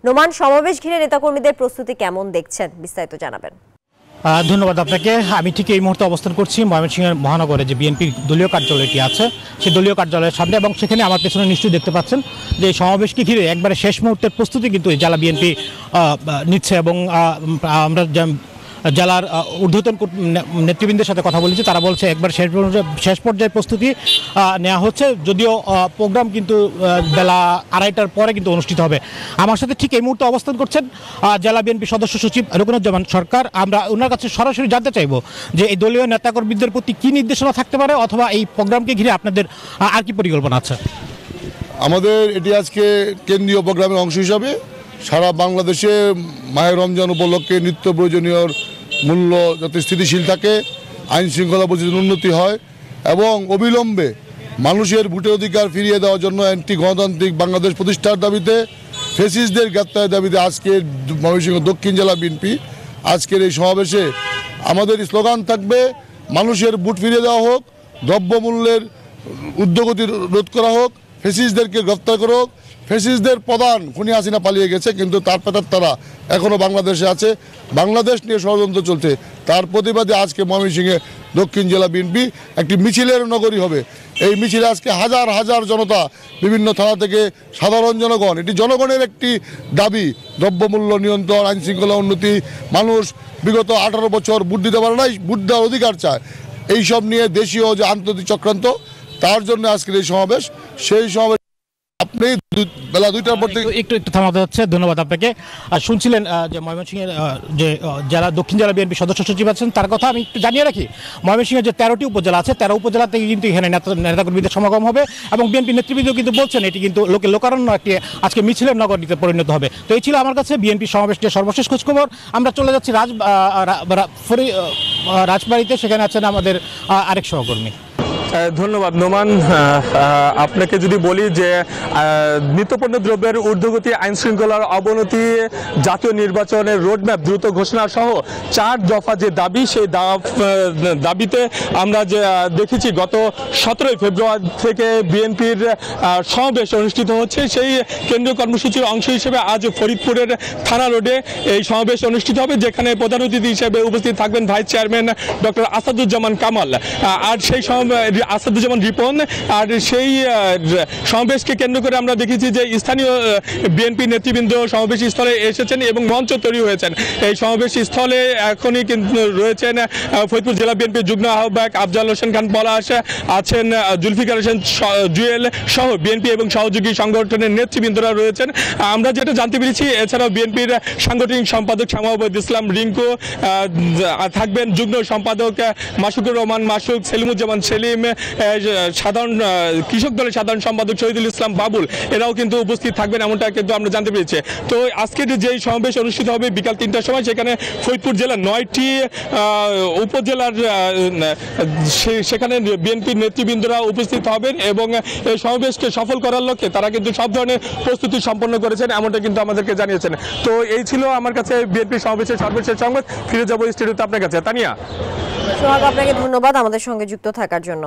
নোমান, সমাবেশ ঘিরে নেতাকর্মীদের প্রস্তুতি কেমন দেখছেন, বিস্তারিত জানাবেন। ধন্যবাদ আপনাকে। আমি ঠিক এই মুহূর্তে অবস্থান করছি ময়মনসিংহের মহানগরে যে বিএনপির দলীয় কার্যালয়টি আছে সেই দলীয় কার্যালয়ের সামনে, এবং সেখানে আমার পেছনে নিশ্চয়ই দেখতে পাচ্ছেন যে এই সমাবেশকে ঘিরে একবারে শেষ মুহূর্তের প্রস্তুতি কিন্তু জেলা বিএনপি নিচ্ছে। এবং আমরা জেলার ঊর্ধ্বতন নেতৃবৃন্দের সাথে কথা বলেছি, তারা বলছে একবার শেষ পর্যায়ে প্রস্তুতি নেওয়া হচ্ছে, যদিও প্রোগ্রাম কিন্তু বেলা 2:30টার পরে কিন্তু অনুষ্ঠিত হবে। আমার সাথে ঠিক এই মুহূর্তে অবস্থান করছেন জেলা বিএনপি সদস্য সচিব রুকনুজ্জামান সরকার। আমরা ওনার কাছে সরাসরি জানতে চাইব যে এই দলীয় নেতাকর্মীদের প্রতি কী নির্দেশনা থাকতে পারে, অথবা এই প্রোগ্রামকে ঘিরে আপনাদের আর কি পরিকল্পনা আছে। আমাদের এটি আজকে কেন্দ্রীয় প্রোগ্রামের অংশ হিসাবে সারা বাংলাদেশে মাহে রমজান উপলক্ষে নিত্য প্রয়োজনীয় মূল্য যাতে স্থিতিশীল থাকে, আইন শৃঙ্খলা পরিস্থিতির উন্নতি হয় এবং অবিলম্বে মানুষের ভোটের অধিকার ফিরিয়ে দেওয়ার জন্য অ্যান্টি গণতান্ত্রিক বাংলাদেশ প্রতিষ্ঠার দাবিতে, ফ্যাসিস্টদের গ্রেপ্তারের দাবিতে আজকের ময়মনসিংহ দক্ষিণ জেলা বিএনপি আজকের এই সমাবেশে আমাদের স্লোগান থাকবে, মানুষের ভোট ফিরিয়ে দেওয়া হোক, দ্রব্যমূল্যের ঊর্ধ্বগতি রোধ করা হোক, ফ্যাসিস্টদেরকে গ্রেপ্তার করা হোক। ফ্যাসিস্টদের প্রধান খুনি হাসিনা পালিয়ে গেছে, কিন্তু তার তারা এখনও বাংলাদেশে আছে, বাংলাদেশ নিয়ে ষড়যন্ত্র চলছে। তার প্রতিবাদে আজকে ময়মনসিংহে দক্ষিণ জেলা বিএনপি একটি মিছিলের নগরী হবে। এই মিছিলে আজকে হাজার হাজার জনতা, বিভিন্ন থানা থেকে সাধারণ জনগণ, এটি জনগণের একটি দাবি, দ্রব্যমূল্য নিয়ন্ত্রণ, আইন শৃঙ্খলা উন্নতি। মানুষ বিগত 18 বছর ভোট দিতে পারে নাই, ভোট দেওয়ার অধিকার চায়। এইসব নিয়ে দেশীয় যে আন্তর্জাতিক চক্রান্ত, তার জন্য আজকের এই সমাবেশ। সেই সমাবেশ আপনি বেলা 2টার পর থেকে একটু থামাতে হচ্ছে। ধন্যবাদ আপনাকে। আর শুনছিলেন যে ময়মনসিংহের যে জেলা দক্ষিণ জেলা বিএনপি সদস্য সচিব আছেন, তার কথা আমি একটু জানিয়ে রাখি। ময়মনসিংহের যে 13টি উপজেলা আছে, 13 উপজেলা থেকে কিন্তু এখানে নেতাকর্মীদের সমাগম হবে, এবং বিএনপি নেতৃবৃন্দ কিন্তু বলছেন এটি কিন্তু লোকারণ্য একটি আজকে মিছিলের নগরীতে পরিণত হবে। তো এই ছিল আমার কাছে বিএনপি সমাবেশ নিয়ে সর্বশেষ খোঁজখবর। আমরা চলে যাচ্ছি রাজবাড়িতে, সেখানে আছেন আমাদের আরেক সহকর্মী। ধন্যবাদ নোমান। আপনাকে যদি বলি যে নিত্যপণ্য দ্রব্যের ঊর্ধ্বগতি, আইন শৃঙ্খলার অবনতি, জাতীয় নির্বাচনের রোডম্যাপ দ্রুত ঘোষণা সহ 4 দফা যে দাবি, সেই দাবিতে আমরা যে দেখেছি গত 17 ফেব্রুয়ারি থেকে বিএনপির সমাবেশ অনুষ্ঠিত হচ্ছে, সেই কেন্দ্রীয় কর্মসূচির অংশ হিসেবে আজ ফরিদপুরের থানা রোডে এই সমাবেশ অনুষ্ঠিত হবে, যেখানে প্রধান অতিথি হিসেবে উপস্থিত থাকবেন vice chairman doctor Asaduzzaman Kamal আর সেই আসাদুজ্জামান রিপন। আর সেই সমাবেশকে কেন্দ্র করে আমরা দেখেছি যে স্থানীয় বিএনপি নেতৃবৃন্দ সমাবেশ স্থলে এসেছেন এবং মঞ্চ তৈরি হয়েছেন। এই সমাবেশ স্থলে এখনই কিন্তু রয়েছেন ফরিদপুর জেলা বিএনপির যুগ্ম আহ্বায়ক আফজাল হোসেন খান পলাশ, আছেন জুলফিকার হোসেন জুয়েল সহ বিএনপি এবং সহযোগী সংগঠনের নেতৃবৃন্দরা রয়েছেন। আমরা যেটা জানতে পেরেছি, এছাড়াও বিএনপির সাংগঠনিক সম্পাদক শামাওয়াত ইসলাম রিঙ্কু থাকবেন, যুগ্ম সম্পাদক মাসুকুর রহমান মাসুক, সেলিমুজ্জামান সেলিম, সাধারণ কৃষক দলের সাধারণ সম্পাদক শহীদুল ইসলাম বাবুল, এরাও কিন্তু উপস্থিত থাকবেন, এমনটা কিন্তু আমরা জানতে পেরেছি। তো আজকের যেই সমাবেশ অনুষ্ঠিত হবে বিকাল 3টার সময়, সেখানে ফরিদপুর জেলার 9টি উপজেলার সেখানে বিএনপির নেতৃবৃন্দরা উপস্থিত হবেন, এবং এই সমাবেশকে সফল করার লক্ষ্যে তারা কিন্তু সব ধরনের প্রস্তুতি সম্পন্ন করেছেন, এমনটা কিন্তু আমাদেরকে জানিয়েছেন। তো এই ছিল আমার কাছে বিএনপি সমাবেশের সর্বশেষ সংবাদ। ফিরে যাবো স্টুডিওতে আপনার কাছে। তানিয়া, সোহাগ, আপনাকে ধন্যবাদ আমাদের সঙ্গে যুক্ত থাকার জন্য।